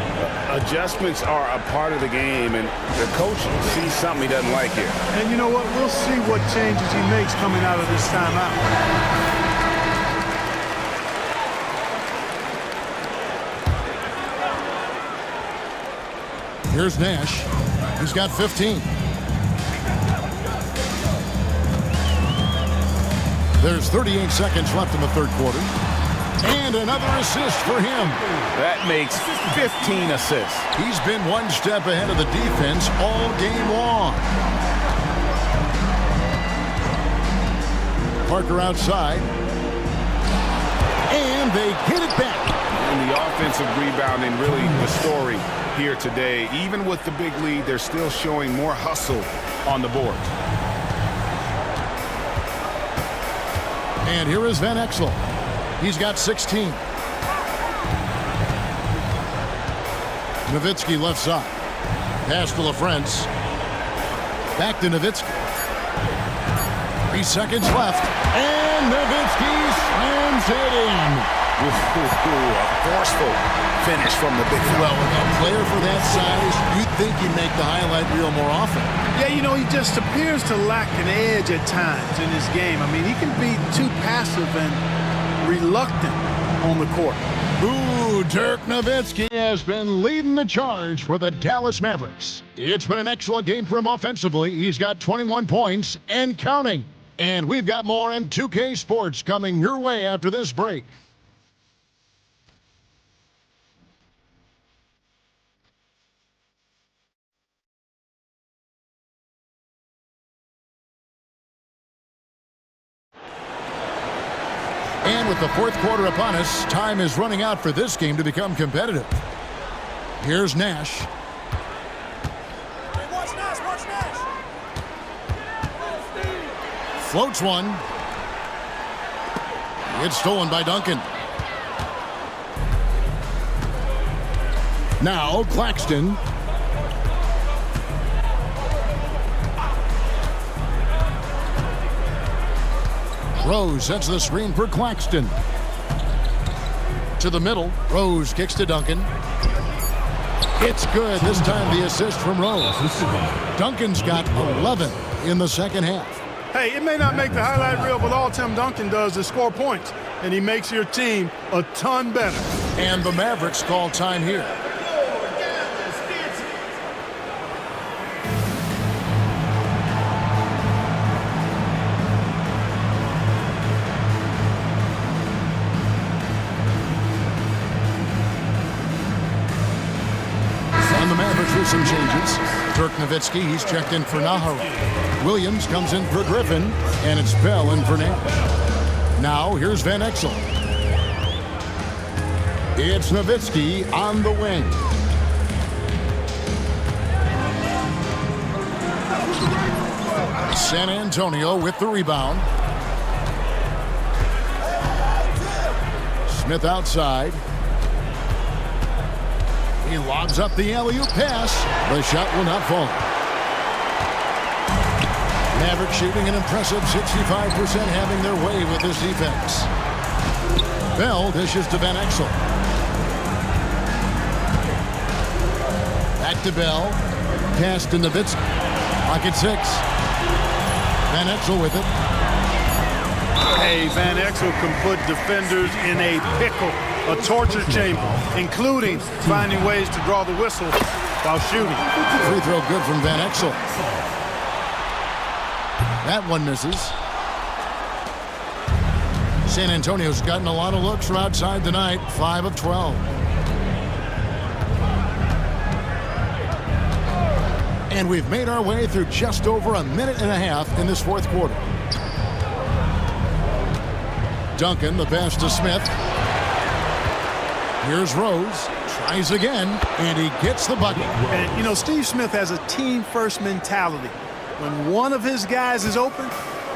Adjustments are a part of the game, and the coach sees something he doesn't like here. And you know what? We'll see what changes he makes coming out of this timeout. Here's Nash. He's got 15. There's 38 seconds left in the third quarter. And another assist for him. That makes 15 assists. He's been one step ahead of the defense all game long. Parker outside. And they get it back. And the offensive rebounding, really the story here today. Even with the big lead, they're still showing more hustle on the board. And here is Van Exel. He's got 16. Nowitzki left side. Pass to LaFrance. Back to Nowitzki. 3 seconds left. And Nowitzki slams it in. A forceful finish from the big fella. Well, with a player for that size, you'd think he'd make the highlight reel more often. Yeah, you know, he just appears to lack an edge at times in his game. I mean, he can be too passive and reluctant on the court. Ooh, Dirk Nowitzki has been leading the charge for the Dallas Mavericks. It's been an excellent game for him offensively. He's got 21 points and counting. And we've got more in 2K Sports coming your way after this break. And with the fourth quarter upon us, time is running out for this game to become competitive. Here's Nash. Watch Nash. Floats one. It's stolen by Duncan. Now Claxton. Rose sets the screen for Claxton. To the middle. Rose kicks to Duncan. It's good. This time the assist from Rose. Duncan's got 11 in the second half. Hey, it may not make the highlight reel, but all Tim Duncan does is score points, and he makes your team a ton better. And the Mavericks call time here. Some changes. Dirk Nowitzki, he's checked in for Nahara. Williams comes in for Griffin, and it's Bell in for Nash. Now, here's Van Exel. It's Nowitzki on the wing. San Antonio with the rebound. Smith outside. He lobs up the alley-oop pass. The shot will not fall. Mavericks shooting an impressive 65%, having their way with this defense. Bell dishes to Van Exel. Back to Bell. Pass to Nowitzki. Pocket 6. Van Exel with it. Hey, Van Exel can put defenders in a pickle, a torture chamber, including finding ways to draw the whistle while shooting. Free throw good from Van Exel. That one misses. San Antonio's gotten a lot of looks from outside tonight, 5 of 12. And we've made our way through just over a minute and a half in this fourth quarter. Duncan, the pass to Smith. Here's Rose. Tries again, and he gets the bucket. And, you know, Steve Smith has a team-first mentality. When one of his guys is open,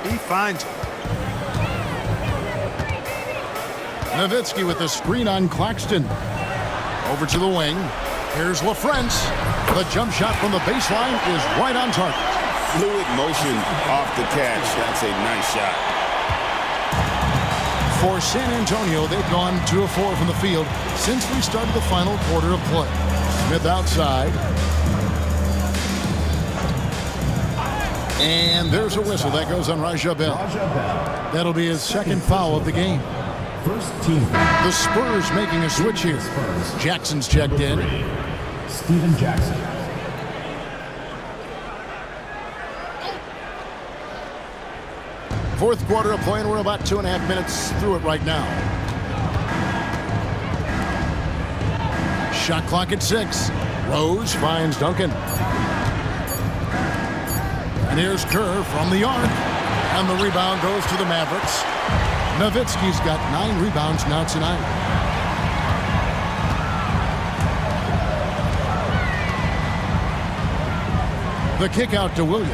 he finds it. Nowitzki with the screen on Claxton. Over to the wing. Here's LaFrance. The jump shot from the baseline is right on target. Fluid motion off the catch. That's a nice shot. For San Antonio, they've gone 2 of 4 from the field since we started the final quarter of play. Smith outside. And there's a whistle that goes on Raja Bell. That'll be his second foul of the game. First team. The Spurs making a switch here. Jackson's checked in. Steven Jackson. Fourth quarter of play, and we're about 2.5 minutes through it right now. Shot clock at 6. Rose finds Duncan. And here's Kerr from the arc. And the rebound goes to the Mavericks. Nowitzki's got 9 rebounds now tonight. The kick out to Williams.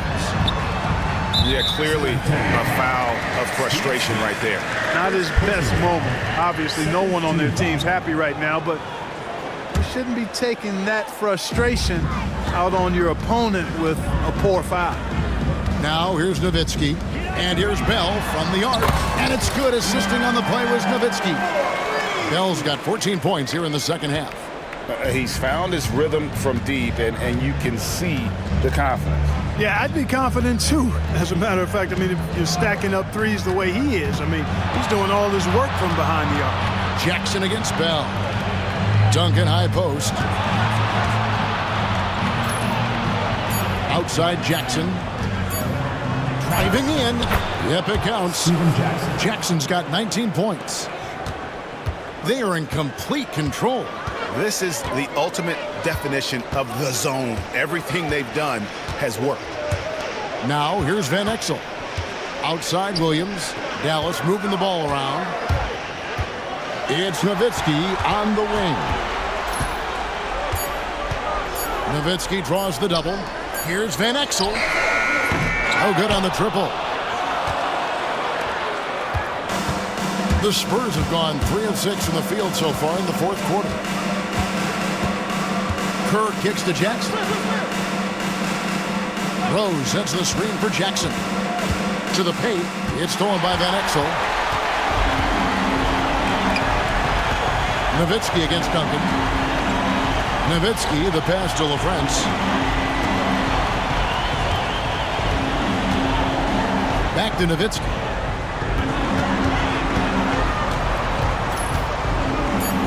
Yeah, clearly a foul of frustration right there. Not his best moment. Obviously, no one on their team's happy right now, but you shouldn't be taking that frustration out on your opponent with a poor foul. Now here's Nowitzki, and here's Bell from the arc, and it's good. Assisting on the play was Nowitzki. Bell's got 14 points here in the second half. He's found his rhythm from deep, and you can see the confidence. Yeah, I'd be confident too. As a matter of fact, I mean, if you're stacking up threes the way he is, I mean, he's doing all his work from behind the arc. Jackson against Bell. Duncan high post. Outside Jackson. Driving in. Yep, it counts. Jackson's got 19 points. They are in complete control. This is the ultimate definition of the zone. Everything they've done has worked. Now here's Van Exel. Outside Williams. Dallas moving the ball around. It's Nowitzki on the wing. Nowitzki draws the double. Here's Van Exel. Oh, good on the triple. The Spurs have gone 3 of 6 from the field so far in the fourth quarter. Kerr kicks to Jackson. Rose sets the screen for Jackson. To the paint. It's stolen by Van Exel. Nowitzki against Duncan. Nowitzki, the pass to LaFrance. Back to Nowitzki.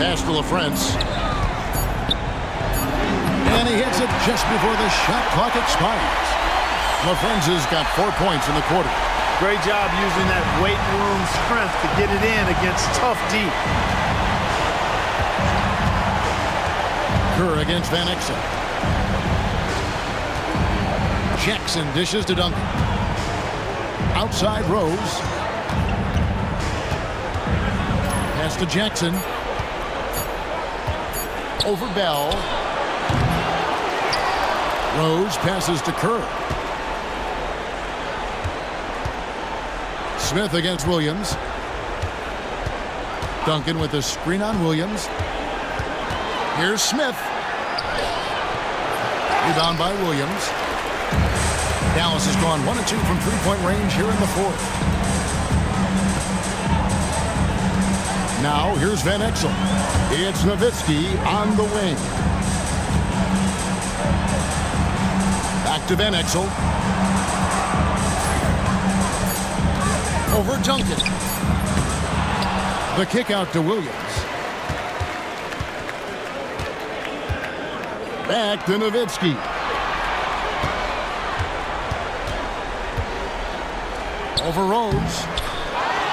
Pass to LaFrance. And he hits it just before the shot clock expires. LaFrance has got 4 points in the quarter. Great job using that weight room strength to get it in against tough D. Kerr against Van Exel. Jackson dishes to Duncan. Outside Rose. Pass to Jackson. Over Bell. Rose passes to Kerr. Smith against Williams. Duncan with a screen on Williams. Here's Smith. Rebound by Williams. Dallas has gone 1 of 2 from three-point range here in the fourth. Now here's Van Exel. It's Nowitzki on the wing. Back to Van Exel. Over Duncan. The kick out to Williams. Back to Nowitzki. Over Rose.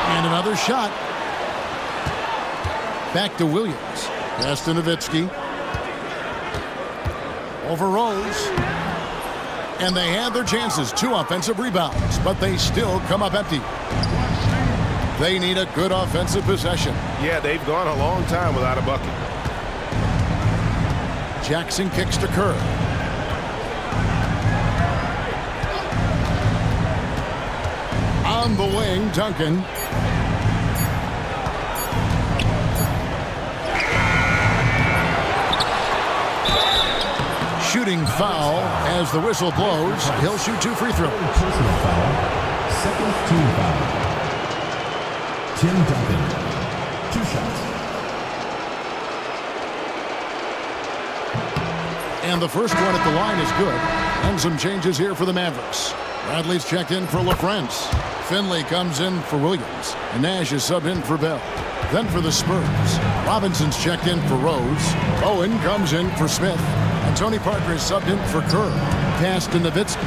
And another shot. Back to Williams. Pass to Nowitzki. Over Rose. And they had their chances. 2 offensive rebounds, but they still come up empty. They need a good offensive possession. Yeah, they've gone a long time without a bucket. Jackson kicks to Kerr. On the wing, Duncan. Shooting foul as the whistle blows. He'll shoot 2 free throws. Personal foul. Second team foul. Tim Duncan. 2 shots. And the first one at the line is good. And some changes here for the Mavericks. Bradley's checked in for LaFrance. Finley comes in for Williams. And Nash is subbed in for Bell. Then for the Spurs, Robinson's checked in for Rose. Owen comes in for Smith. And Tony Parker is subbed in for Kerr. Pass to Nowitzki.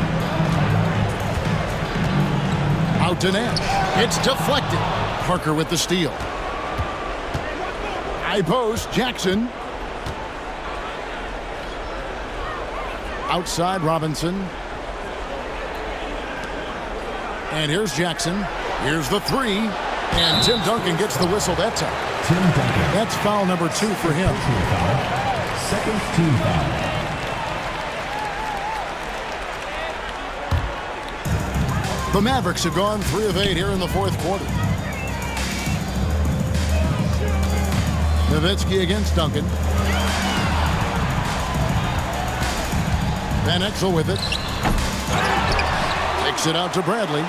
Out to Nash. It's deflected. Parker with the steal. High post, Jackson. Outside Robinson. And here's Jackson. Here's the three. And Tim Duncan gets the whistle that time. Tim Duncan. That's foul number 2 for him. Second team foul. The Mavericks have gone 3 of 8 here in the fourth quarter. Nowitzki against Duncan. Van Exel with it. Takes it out to Bradley.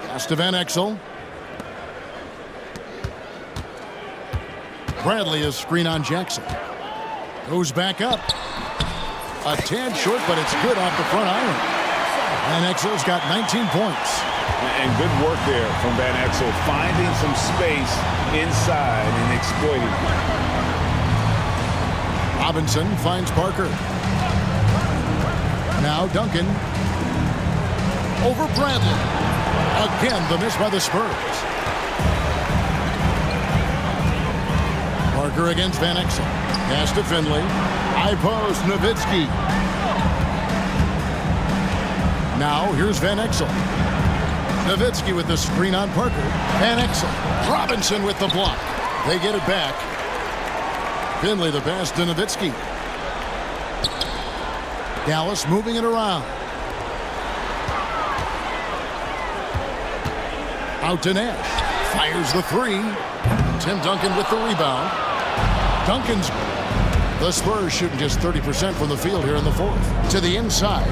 Pass to Van Exel. Bradley is screen on Jackson. Goes back up. A tad short, but it's good off the front iron. Van Exel's got 19 points. And good work there from Van Exel, finding some space inside and exploiting. Robinson finds Parker. Now Duncan. Over Bradley. Again, the miss by the Spurs. Parker against Van Exel. Pass to Finley. High post, Nowitzki. Now, here's Van Exel. Nowitzki with the screen on Parker. Van Exel. Robinson with the block. They get it back. Finley the pass to Nowitzki. Dallas moving it around. Out to Nash. Fires the three. Tim Duncan with the rebound. Duncan's... The Spurs shooting just 30% from the field here in the fourth. To the inside.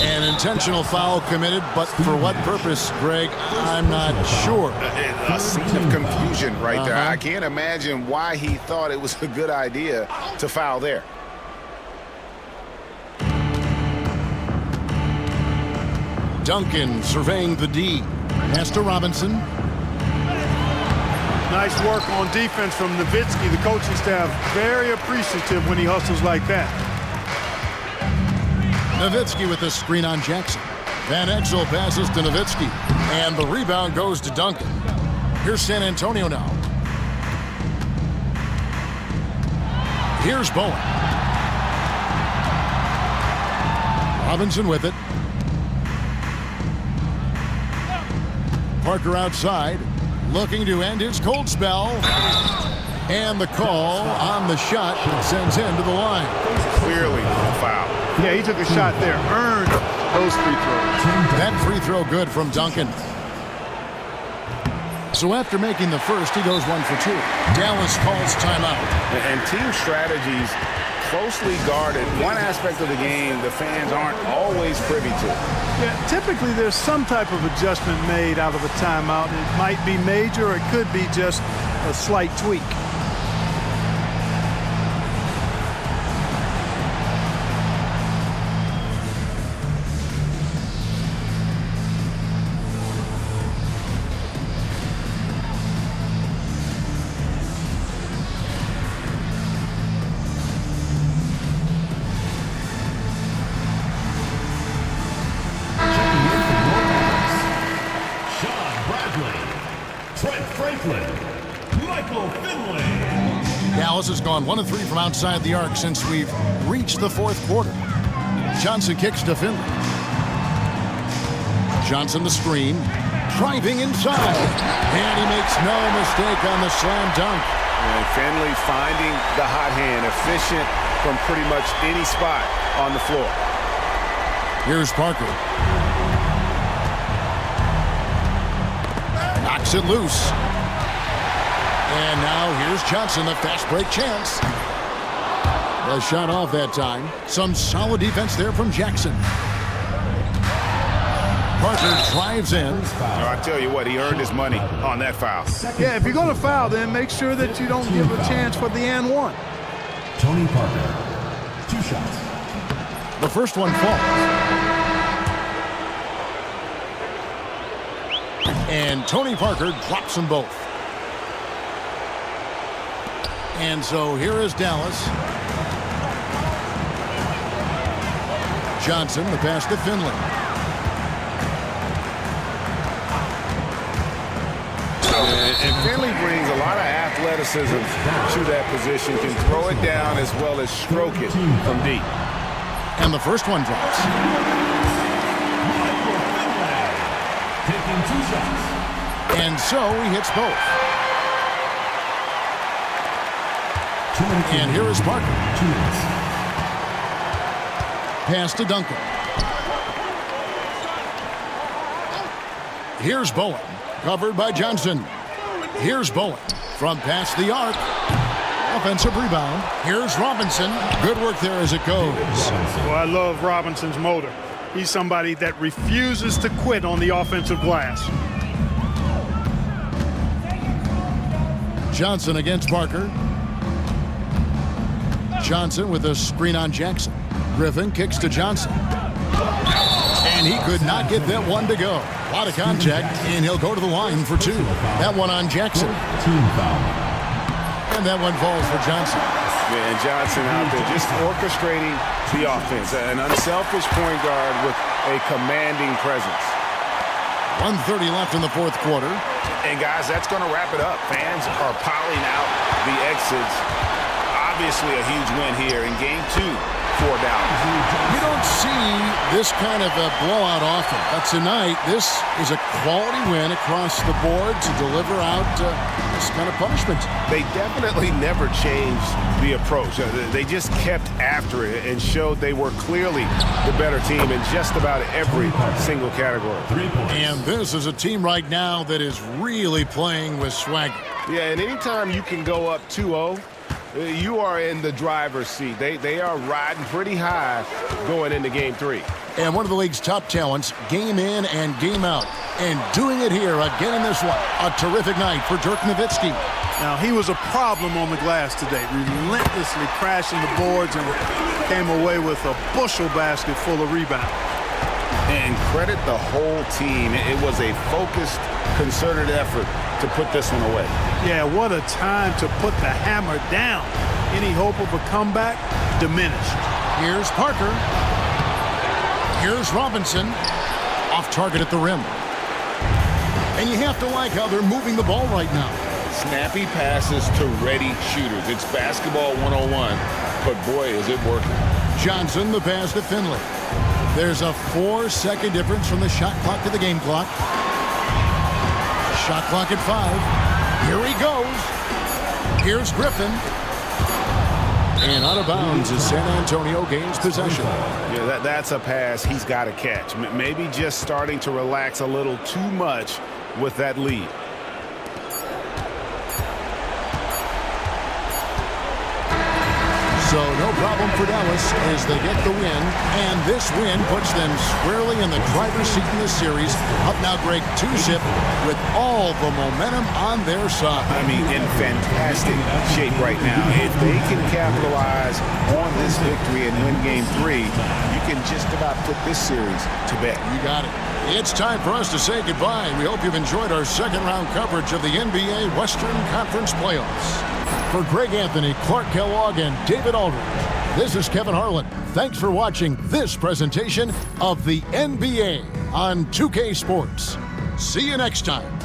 An intentional foul committed, but for what purpose, Greg, I'm not sure. A scene of confusion right there. I can't imagine why he thought it was a good idea to foul there. Duncan surveying the D. Pass to Robinson. Nice work on defense from Nowitzki. The coaching staff very appreciative when he hustles like that. Nowitzki with the screen on Jackson. Van Exel passes to Nowitzki. And the rebound goes to Duncan. Here's San Antonio now. Here's Bowen. Robinson with it. Parker outside. Looking to end his cold spell. And the call on the shot sends him to the line. Clearly a foul. Yeah, he took a shot there. Earned those free throws. That free throw good from Duncan. So after making the first, he goes 1 for 2. Dallas calls timeout. And team strategies closely guarded. One aspect of the game the fans aren't always privy to. Yeah, typically there's some type of adjustment made out of a timeout. It might be major, or it could be just a slight tweak. Dallas has gone 1 of 3 from outside the arc since we've reached the fourth quarter. Johnson kicks to Finley. Johnson the screen. Driving inside. And he makes no mistake on the slam dunk. And Finley finding the hot hand, efficient from pretty much any spot on the floor. Here's Parker. Knocks it loose. And now here's Johnson, the fast break chance. A shot off that time. Some solid defense there from Jackson. Parker drives in. I tell you what, he earned his money on that foul. Yeah, if you're going to foul, then make sure that you don't give a chance for the and one. Tony Parker, 2 shots. The first one falls. And Tony Parker drops them both. And so here is Dallas. Johnson, the pass to Finley. And Finley brings a lot of athleticism to that position, can throw it down as well as stroke it from deep. And the first one drops. Taking 2 shots. And so he hits both. And here is Parker. 2 minutes. Pass to Duncan. Here's Bowen. Covered by Johnson. Here's Bowen. From past the arc. Offensive rebound. Here's Robinson. Good work there as it goes. Well, I love Robinson's motor. He's somebody that refuses to quit on the offensive glass. Johnson against Parker. Johnson with a screen on Jackson. Griffin kicks to Johnson. And he could not get that one to go. A lot of contact, and he'll go to the line for 2. That one on Jackson. Team foul. And that one falls for Johnson. Yeah, and Johnson out there just orchestrating the offense. An unselfish point guard with a commanding presence. 1:30 left in the fourth quarter. And guys, that's going to wrap it up. Fans are piling out the exits. Obviously a huge win here in game 2 for Dallas. You don't see this kind of a blowout often, but tonight this is a quality win across the board to deliver out this kind of punishment. They definitely never changed the approach. They just kept after it and showed they were clearly the better team in just about every single category. 3 points. And this is a team right now that is really playing with swagger. Yeah, and anytime you can go up 2-0, you are in the driver's seat. They are riding pretty high going into game 3. And one of the league's top talents, game in and game out. And doing it here again in this one. A terrific night for Dirk Nowitzki. Now, he was a problem on the glass today, relentlessly crashing the boards and came away with a bushel basket full of rebounds. And credit the whole team. It was a focused, concerted effort to put this one away. Yeah, what a time to put the hammer down. Any hope of a comeback diminished. Here's Parker. Here's Robinson. Off target at the rim. And you have to like how they're moving the ball right now. Snappy passes to ready shooters. It's basketball 101, but boy, is it working. Johnson, the pass to Finley. There's a 4-second difference from the shot clock to the game clock. Shot clock at 5. Here he goes. Here's Griffin. And out of bounds as San Antonio gains possession. Yeah, that's a pass he's got to catch. Maybe just starting to relax a little too much with that lead. So no problem for Dallas as they get the win, and this win puts them squarely in the driver's seat in this series. Up now, Greg, 2-zip with all the momentum on their side. I mean, in fantastic shape right now. If they can capitalize on this victory and win game 3, you can just about put this series to bed. You got it. It's time for us to say goodbye. We hope you've enjoyed our second-round coverage of the NBA Western Conference Playoffs. For Greg Anthony, Clark Kellogg, and David Aldridge, this is Kevin Harlan. Thanks for watching this presentation of the NBA on 2K Sports. See you next time.